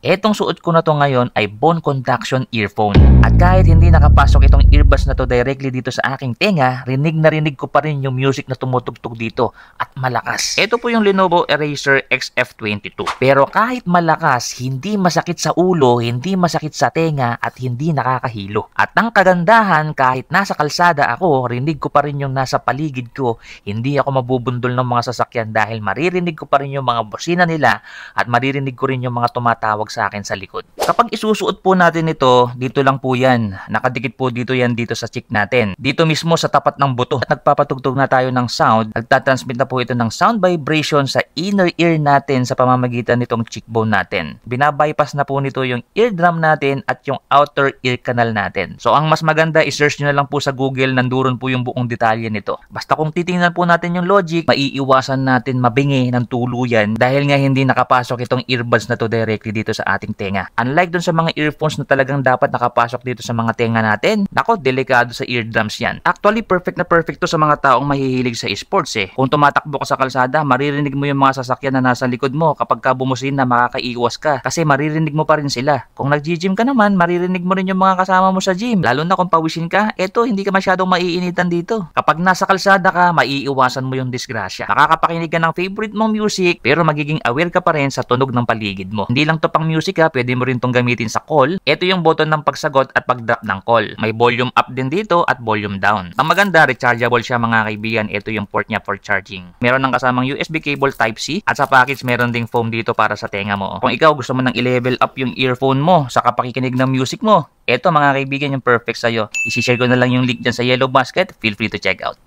Etong suot ko na to ngayon ay bone conduction earphone. At kahit hindi nakapasok itong earbuds na to directly dito sa aking tenga, rinig na rinig ko pa rin yung music na tumutugtog dito at malakas. Ito po yung Lenovo Eraser XF22. Pero kahit malakas, hindi masakit sa ulo, hindi masakit sa tenga at hindi nakakahilo. At ang kagandahan, kahit nasa kalsada ako, rinig ko pa rin yung nasa paligid ko. Hindi ako mabubundol ng mga sasakyan dahil maririnig ko pa rin yung mga bosina nila at maririnig ko rin yung mga tumatawag sa akin sa likod. Kapag isusuot po natin ito, dito lang po yan. Nakadikit po dito yan dito sa cheek natin. Dito mismo sa tapat ng buto. At nagpapatugtog na tayo ng sound. Nagtatransmit na po ito ng sound vibration sa inner ear natin sa pamamagitan nitong cheekbone natin. Binabypass na po nito yung eardrum natin at yung outer ear canal natin. So ang mas maganda, i-search nyo na lang po sa Google, nanduron po yung buong detalye nito. Basta kung titingnan po natin yung logic, maiiwasan natin mabingi ng tuluyan dahil nga hindi nakapasok itong earbuds na to directly dito sa ating tenga. Unlike dun sa mga earphones na talagang dapat nakapasok dito sa mga tenga natin, nako, delikado sa eardrums yan. Actually, perfect na perfect to sa mga taong mahihilig sa esports eh. Kung tumatakbo ka sa kalsada, maririnig mo yung mga sasakyan na nasa likod mo. Kapag ka bumusin na, makakaiwas ka kasi maririnig mo pa rin sila. Kung nag-gym ka naman, maririnig mo rin yung mga kasama mo sa gym. Lalo na kung pawisin ka, eto, hindi ka masyadong maiinitan dito. Kapag nasa kalsada ka, maiiwasan mo yung disgrasya. Makakapakinig ka ng favorite mong music, pero magiging aware ka pa rin sa tunog ng paligid mo. Hindi lang to pang music ha, pwede mo rin tong gamitin sa call. Ito yung button ng pagsagot at pag-drop ng call. May volume up din dito at volume down. Ang maganda, rechargeable siya mga kaibigan. Ito yung port niya for charging. Meron ng kasamang USB cable Type-C at sa package meron ding foam dito para sa tenga mo. Kung ikaw gusto mo nang i-level up yung earphone mo sa kapakikinig ng music mo, eto mga kaibigan yung perfect sa'yo. I-share ko na lang yung link dyan sa yellow basket. Feel free to check out.